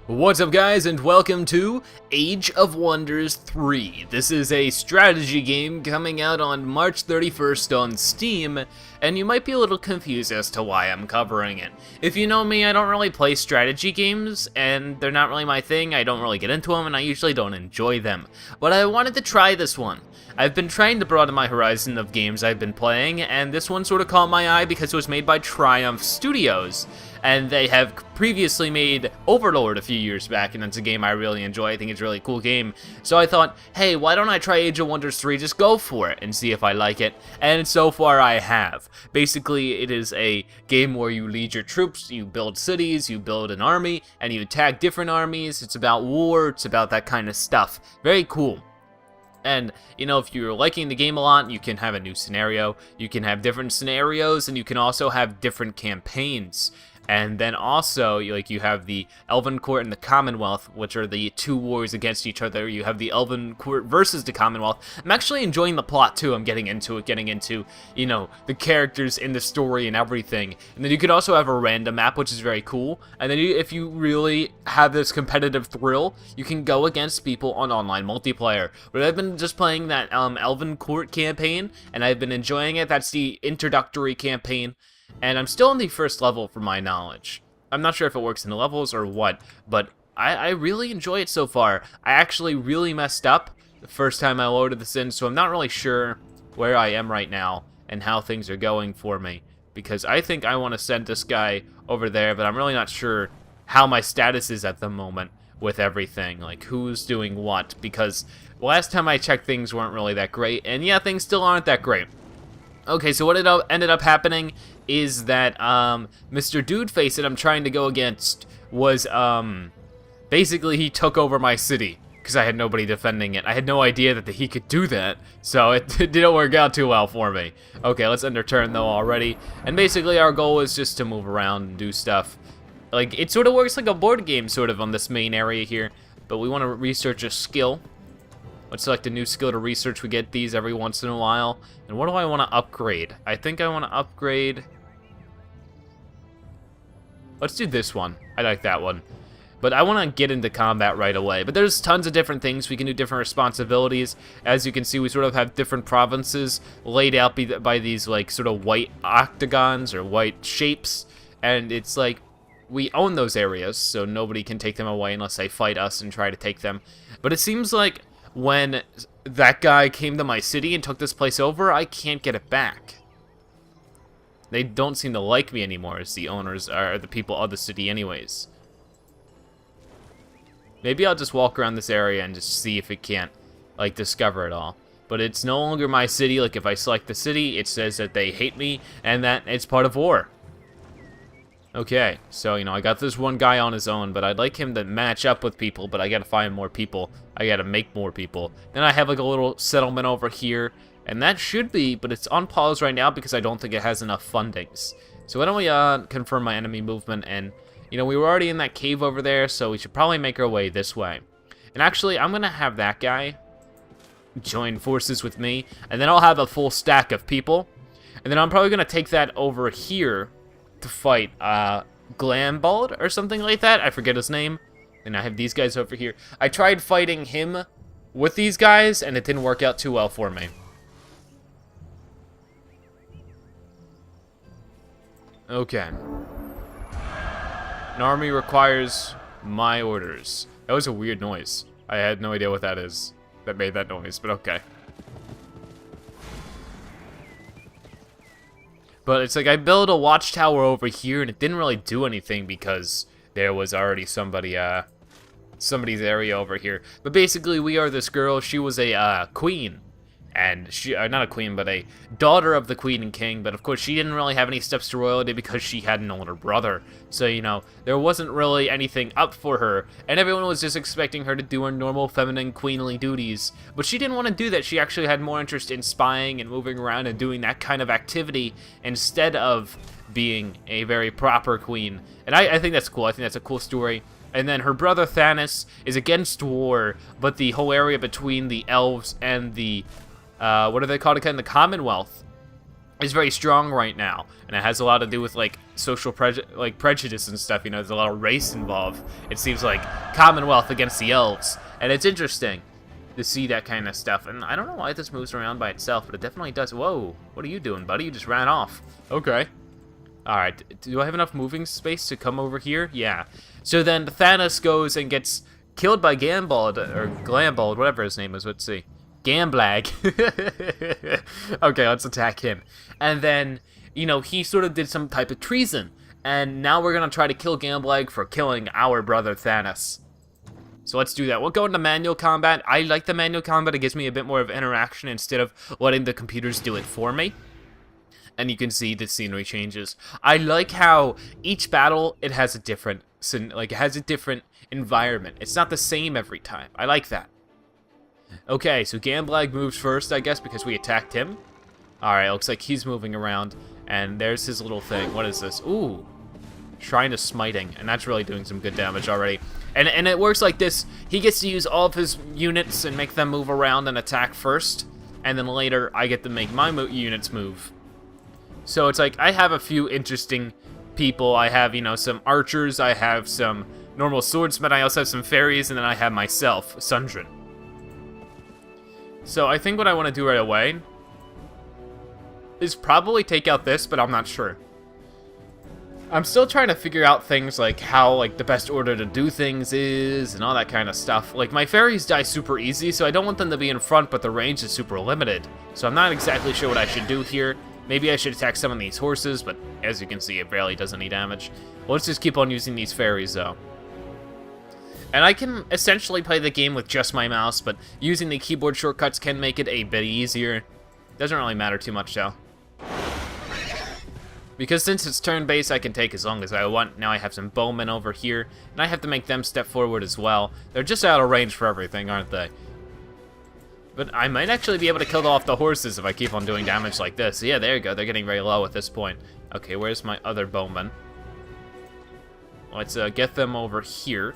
What's up guys, and welcome to Age of Wonders 3. This is a strategy game coming out on March 31st on Steam, and you might be a little confused as to why I'm covering it. If you know me, I don't really play strategy games, and they're not really my thing. I don't really get into them, and I usually don't enjoy them. But I wanted to try this one. I've been trying to broaden my horizon of games I've been playing, and this one sort of caught my eye because it was made by Triumph Studios. And they have previously made Overlord a few years back, and it's a game I really enjoy. I think it's a really cool game. So I thought, hey, why don't I try Age of Wonders 3, just go for it, and see if I like it. And so far I have. Basically, it is a game where you lead your troops, you build cities, you build an army, and you attack different armies. It's about war, it's about that kind of stuff. Very cool. And, you know, if you're liking the game a lot, you can have a new scenario, you can have different scenarios, and you can also have different campaigns. And then also, you have the Elven Court and the Commonwealth, which are the two wars against each other. You have the Elven Court versus the Commonwealth. I'm actually enjoying the plot, too. I'm getting into, you know, the characters in the story and everything. And then you could also have a random map, which is very cool. And then if you really have this competitive thrill, you can go against people on online multiplayer. But I've been just playing that Elven Court campaign, and I've been enjoying it. That's the introductory campaign. And I'm still in the first level from my knowledge. I'm not sure if it works in the levels or what, but I really enjoy it so far. I actually really messed up the first time I loaded this in, so I'm not really sure where I am right now and how things are going for me. Because I think I want to send this guy over there, but I'm really not sure how my status is at the moment with everything. Like, who's doing what, because last time I checked, things weren't really that great, and yeah, things still aren't that great. Okay, so what ended up happening is that Mr. Dudeface that I'm trying to go against was, basically he took over my city because I had nobody defending it. I had no idea that he could do that, so it didn't work out too well for me. Okay, let's end our turn though already, and basically our goal is just to move around and do stuff. Like, it sort of works like a board game sort of on this main area here, but we want to research a skill. Let's select a new skill to research. We get these every once in a while. And what do I want to upgrade? I think I want to upgrade... Let's do this one. I like that one. But I want to get into combat right away. But there's tons of different things. We can do different responsibilities. As you can see, we sort of have different provinces laid out by these, like, sort of white octagons or white shapes. And it's like, we own those areas, so nobody can take them away unless they fight us and try to take them. But it seems like when that guy came to my city and took this place over, I can't get it back. They don't seem to like me anymore as the owners, or the people of the city anyways. Maybe I'll just walk around this area and just see if it can't, like, discover it all. But it's no longer my city. Like, if I select the city, it says that they hate me and that it's part of war. Okay, so, you know, I got this one guy on his own, but I'd like him to match up with people, but I gotta find more people. I gotta make more people. Then I have, like, a little settlement over here, and that should be, but it's on pause right now because I don't think it has enough fundings. So why don't we confirm my enemy movement, and, you know, we were already in that cave over there, so we should probably make our way this way. And actually, I'm gonna have that guy join forces with me, and then I'll have a full stack of people, and then I'm probably gonna take that over here to fight Glambald or something like that. I forget his name. And I have these guys over here. I tried fighting him with these guys, and it didn't work out too well for me. Okay. An army requires my orders. That was a weird noise. I had no idea what that is that made that noise, but okay. But it's like I built a watchtower over here, and it didn't really do anything because there was already somebody's area over here. But basically, we are this girl. She was a queen, and she not a queen, but a daughter of the queen and king. But of course, she didn't really have any steps to royalty because she had an older brother. So, you know, there wasn't really anything up for her, and everyone was just expecting her to do her normal feminine queenly duties. But she didn't want to do that. She actually had more interest in spying and moving around and doing that kind of activity instead of being a very proper queen. And I think that's cool. I think that's a cool story. And then her brother Thanos is against war, but the whole area between the elves and the what are they called again? The Commonwealth is very strong right now, and it has a lot to do with like social prejudice and stuff. You know, there's a lot of race involved. It seems like Commonwealth against the elves, and it's interesting to see that kind of stuff. And I don't know why this moves around by itself, but it definitely does. Whoa, what are you doing, buddy? You just ran off. Okay. Alright, do I have enough moving space to come over here? Yeah. So then Thanos goes and gets killed by Gambald, or Glambald, whatever his name is. Let's see. Gamblag. Okay, let's attack him. And then, you know, he sort of did some type of treason. And now we're going to try to kill Gamblag for killing our brother Thanos. So let's do that. We'll go into manual combat. I like the manual combat. It gives me a bit more of interaction instead of letting the computers do it for me. And you can see the scenery changes. I like how each battle, it has a different, like, it has a different environment. It's not the same every time. I like that. Okay, so Gamblag moves first, I guess, because we attacked him. Alright, looks like he's moving around. And there's his little thing. What is this? Ooh. Shrine of Smiting. And that's really doing some good damage already. And it works like this. He gets to use all of his units and make them move around and attack first. And then later, I get to make my units move. So it's like, I have a few interesting people. I have, you know, some archers. I have some normal swordsmen. I also have some fairies. And then I have myself, Sundrin. So I think what I want to do right away is probably take out this, but I'm not sure. I'm still trying to figure out things like how, like, the best order to do things is and all that kind of stuff. Like, my fairies die super easy, so I don't want them to be in front, but the range is super limited. So I'm not exactly sure what I should do here. Maybe I should attack some of these horses, but as you can see, it barely does any damage. Well, let's just keep on using these fairies, though. And I can essentially play the game with just my mouse, but using the keyboard shortcuts can make it a bit easier. Doesn't really matter too much, though. Because since it's turn-based, I can take as long as I want. Now I have some bowmen over here, and I have to make them step forward as well. They're just out of range for everything, aren't they? But I might actually be able to kill off the horses if I keep on doing damage like this. Yeah, there you go. They're getting very low at this point. Okay, where's my other bowman? Let's get them over here.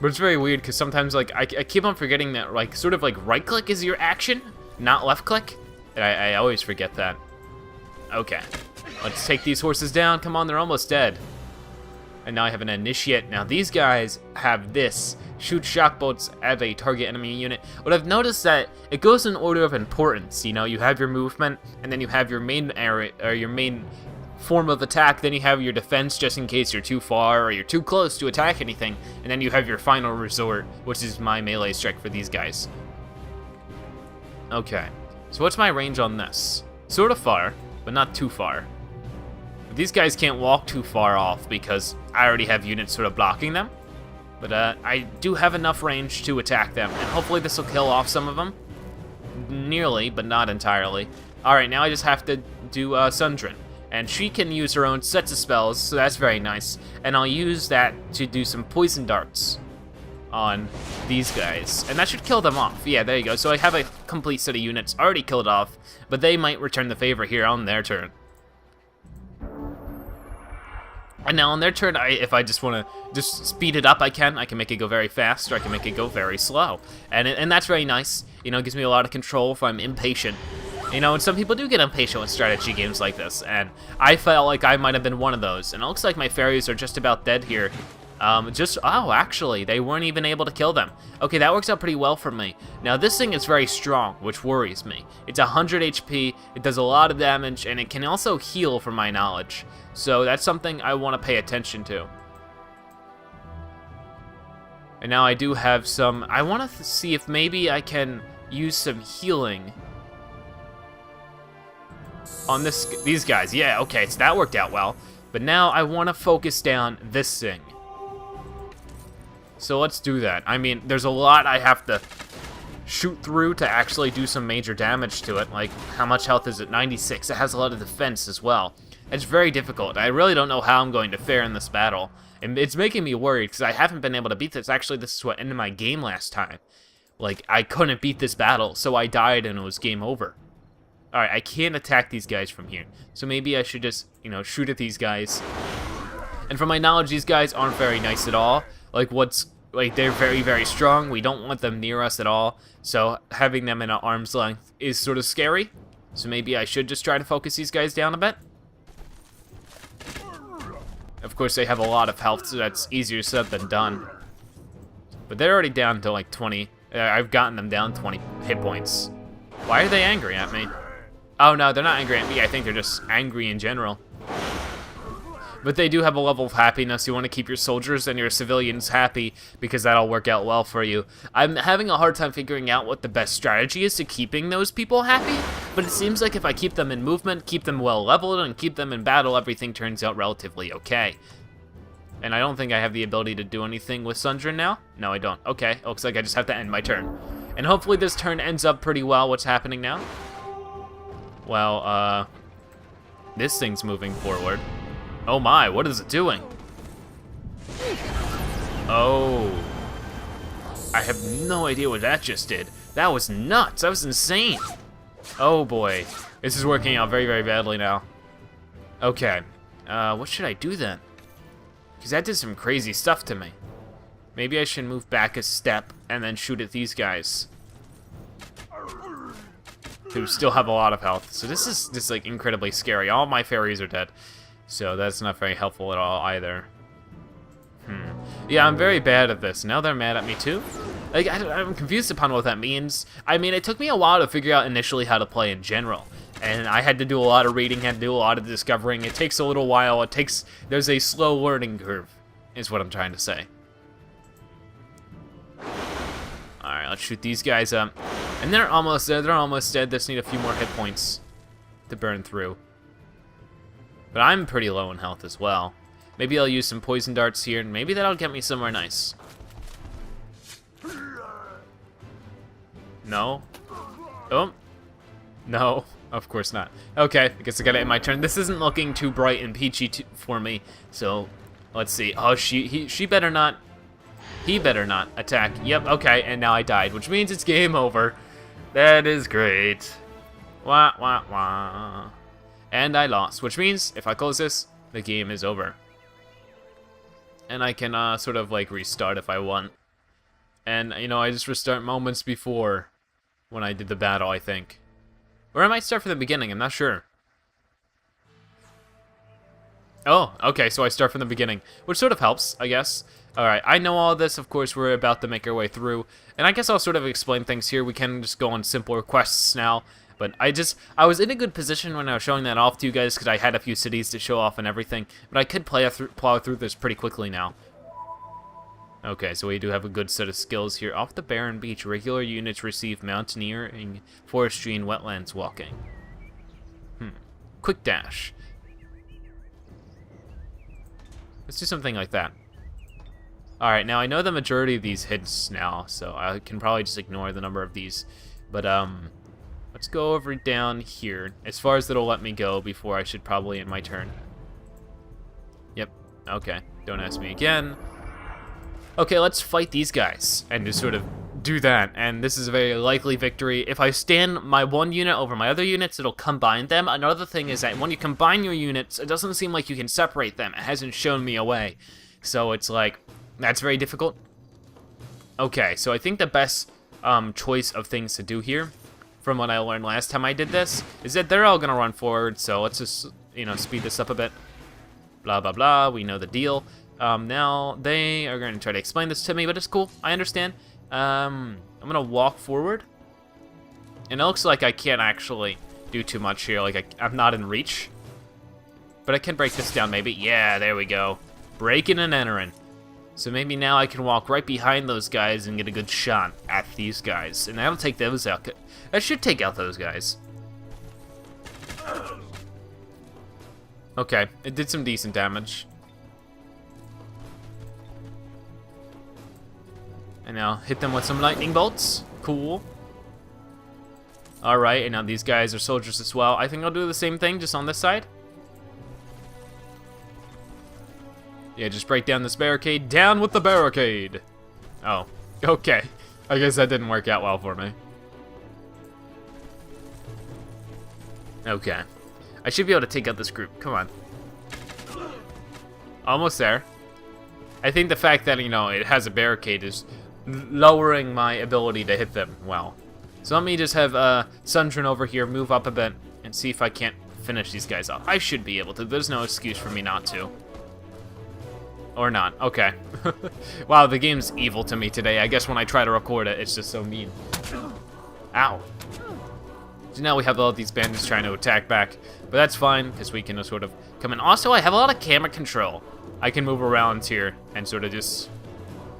But it's very weird because sometimes, like, I keep on forgetting that, like, sort of like right-click is your action, not left-click. And I always forget that. Okay, let's take these horses down. Come on, they're almost dead. And now I have an initiate. Now these guys have this. Shoot shock bolts at a target enemy unit. What I've noticed that it goes in order of importance. You know, you have your movement, and then you have your main area, or your main form of attack. Then you have your defense, just in case you're too far or you're too close to attack anything. And then you have your final resort, which is my melee strike for these guys. Okay, so what's my range on this? Sort of far, but not too far. These guys can't walk too far off because I already have units sort of blocking them. But I do have enough range to attack them, and hopefully this will kill off some of them. Nearly, but not entirely. Alright, now I just have to do Sundrin. And she can use her own sets of spells, so that's very nice. And I'll use that to do some poison darts on these guys. And that should kill them off. Yeah, there you go. So I have a complete set of units already killed off, but they might return the favor here on their turn. And now on their turn, if I just want to just speed it up, I can make it go very fast, or I can make it go very slow. And that's very nice. You know, it gives me a lot of control if I'm impatient. You know, and some people do get impatient with strategy games like this, and I felt like I might have been one of those. And it looks like my fairies are just about dead here. Oh, actually, they weren't even able to kill them. Okay, that works out pretty well for me. Now, this thing is very strong, which worries me. It's 100 HP, it does a lot of damage, and it can also heal, from my knowledge. So that's something I want to pay attention to. And now I do have some... I want to see if maybe I can use some healing on these guys. Yeah, okay, so that worked out well. But now I want to focus down this thing. So let's do that. I mean, there's a lot I have to shoot through to actually do some major damage to it. Like, how much health is it? 96. It has a lot of defense as well. It's very difficult. I really don't know how I'm going to fare in this battle. And it's making me worried because I haven't been able to beat this. Actually, this is what ended my game last time. Like, I couldn't beat this battle, so I died and it was game over. Alright, I can't attack these guys from here. So maybe I should just, you know, shoot at these guys. And from my knowledge, these guys aren't very nice at all. Like, they're very, very strong. We don't want them near us at all. So having them in an arm's length is sort of scary. So maybe I should just try to focus these guys down a bit. Of course, they have a lot of health, so that's easier said than done. But they're already down to like 20. I've gotten them down 20 hit points. Why are they angry at me? Oh no, they're not angry at me. I think they're just angry in general. But they do have a level of happiness. You want to keep your soldiers and your civilians happy because that'll work out well for you. I'm having a hard time figuring out what the best strategy is to keeping those people happy, but it seems like if I keep them in movement, keep them well leveled, and keep them in battle, everything turns out relatively okay. And I don't think I have the ability to do anything with Sundrin now. No, I don't. Okay, it looks like I just have to end my turn. And hopefully this turn ends up pretty well. What's happening now? Well, this thing's moving forward. Oh my, what is it doing? Oh. I have no idea what that just did. That was nuts, that was insane. Oh boy, this is working out very, very badly now. Okay, what should I do then? Because that did some crazy stuff to me. Maybe I should move back a step and then shoot at these guys, who still have a lot of health. So this is just like incredibly scary. All my fairies are dead. So that's not very helpful at all either. Yeah, I'm very bad at this. Now they're mad at me too? Like, I'm confused upon what that means. I mean, it took me a while to figure out initially how to play in general. And I had to do a lot of reading, had to do a lot of discovering. It takes a little while. There's a slow learning curve, is what I'm trying to say. Alright, let's shoot these guys up. And they're almost there. They're almost dead. They just need a few more hit points to burn through. But I'm pretty low in health as well. Maybe I'll use some poison darts here, and maybe that'll get me somewhere nice. No? Oh. No, of course not. Okay, I guess I gotta end my turn. This isn't looking too bright and peachy for me, so let's see. Oh, she better not. He better not attack. Yep, okay, and now I died, which means it's game over. That is great. Wah, wah, wah. And I lost, which means if I close this, the game is over. And I can sort of like restart if I want. And, you know, I just restart moments before when I did the battle, I think. Or I might start from the beginning, I'm not sure. Oh, okay, so I start from the beginning, which sort of helps, I guess. Alright, I know all this, of course, we're about to make our way through. And I guess I'll sort of explain things here. We can just go on simpler quests now. But I was in a good position when I was showing that off to you guys because I had a few cities to show off and everything. But I could plow through this pretty quickly now. Okay, so we do have a good set of skills here. Off the barren beach, regular units receive mountaineering, forestry, and wetlands walking. Quick dash. Let's do something like that. Alright, now I know the majority of these hits now, so I can probably just ignore the number of these. But, let's go over down here, as far as it'll let me go before I should probably end my turn. Yep, okay, don't ask me again. Okay, let's fight these guys, and just sort of do that, and this is a very likely victory. If I stand my one unit over my other units, it'll combine them. Another thing is that when you combine your units, it doesn't seem like you can separate them. It hasn't shown me a way. So it's like, that's very difficult. Okay, so I think the best choice of things to do here, from what I learned last time I did this, is that they're all gonna run forward, so let's just, you know, speed this up a bit. Blah, blah, blah, we know the deal. Now, they are gonna try to explain this to me, but it's cool, I understand. I'm gonna walk forward, and it looks like I can't actually do too much here, like I'm not in reach. But I can break this down, maybe. Yeah, there we go. Breaking and entering. So maybe now I can walk right behind those guys and get a good shot at these guys. And that'll take those out. That should take out those guys. Okay, it did some decent damage. And now hit them with some lightning bolts. Cool. Alright, and now these guys are soldiers as well. I think I'll do the same thing just on this side. Yeah, just break down this barricade. Down with the barricade! Oh, okay. I guess that didn't work out well for me. Okay. I should be able to take out this group. Come on. Almost there. I think the fact that, you know, it has a barricade is lowering my ability to hit them well. So let me just have Sundrin over here move up a bit and see if I can't finish these guys off. I should be able to. There's no excuse for me not to. Or not. Okay. Wow, the game's evil to me today. I guess when I try to record it, it's just so mean. Ow. So now we have all these bandits trying to attack back. But that's fine, because we can sort of come in. Also, I have a lot of camera control. I can move around here and sort of just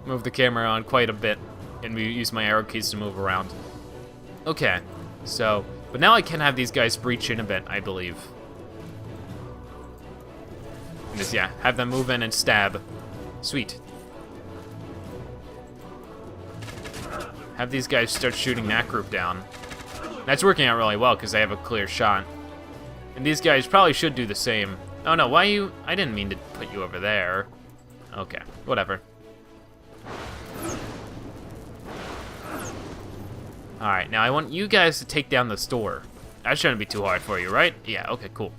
move the camera on quite a bit. And we use my arrow keys to move around. Okay. So, but now I can have these guys breach in a bit, I believe. And just, yeah, have them move in and stab. Sweet. Have these guys start shooting that group down. That's working out really well because they have a clear shot. And these guys probably should do the same. Oh no, why you? I didn't mean to put you over there. Okay, whatever. Alright, now I want you guys to take down the store. That shouldn't be too hard for you, right? Yeah, okay, cool.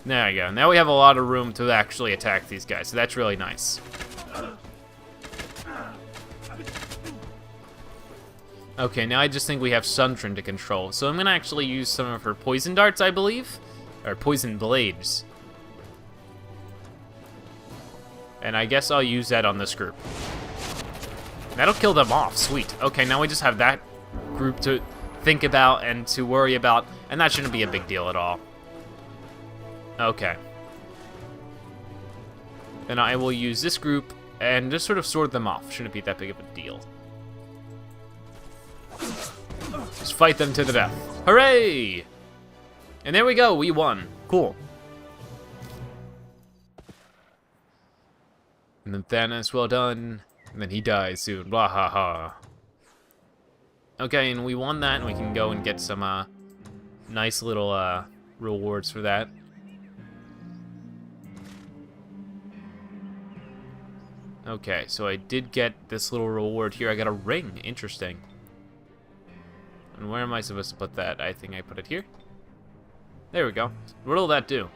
There you go. Now we have a lot of room to actually attack these guys, so that's really nice. Okay, now I just think we have Sundrin to control, so I'm gonna actually use some of her poison darts, I believe? Or poison blades. And I guess I'll use that on this group. That'll kill them off, sweet. Okay, now we just have that group to think about and to worry about, and that shouldn't be a big deal at all. Okay. Then I will use this group and just sort of sort them off. Shouldn't be that big of a deal. Just fight them to the death. Hooray! And there we go, we won. Cool. And then Thanos, well done. And then he dies soon. Blah ha ha. Okay, and we won that, and we can go and get some nice little rewards for that. Okay, so I did get this little reward here. I got a ring. Interesting. And where am I supposed to put that? I think I put it here. There we go. What'll that do?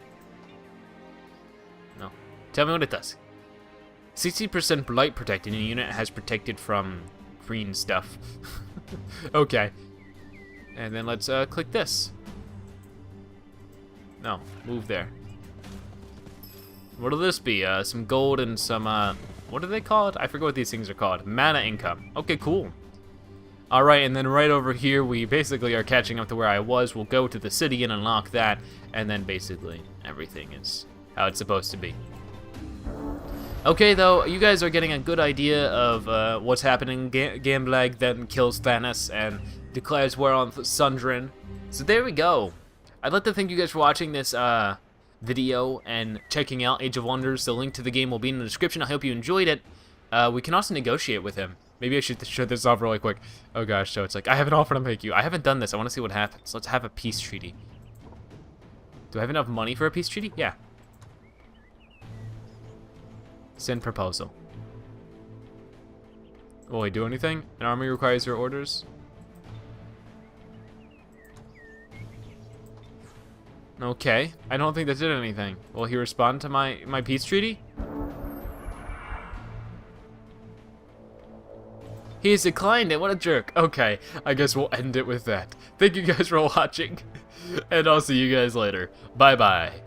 No. Tell me what it does. 60% blight protected. A unit has protected from green stuff. Okay. And then let's click this. No, move there. What'll this be? Some gold and some, what do they call it? I forget what these things are called. Mana income. Okay, cool. Alright, and then right over here, we basically are catching up to where I was. We'll go to the city and unlock that, and then basically everything is how it's supposed to be. Okay, though, you guys are getting a good idea of what's happening. Gamblag then kills Thanos and declares war on Sundrin. So there we go. I'd like to thank you guys for watching this video and checking out Age of Wonders. The link to the game will be in the description. I hope you enjoyed it. We can also negotiate with him. Maybe I should shut this off really quick. Oh gosh, so it's like, I have an offer to make you. I haven't done this. I want to see what happens. Let's have a peace treaty. Do I have enough money for a peace treaty? Yeah. Send proposal. Will he do anything? An army requires your orders. Okay. I don't think that did anything. Will he respond to my peace treaty? He's declined it. What a jerk. Okay. I guess we'll end it with that. Thank you guys for watching. And I'll see you guys later. Bye-bye.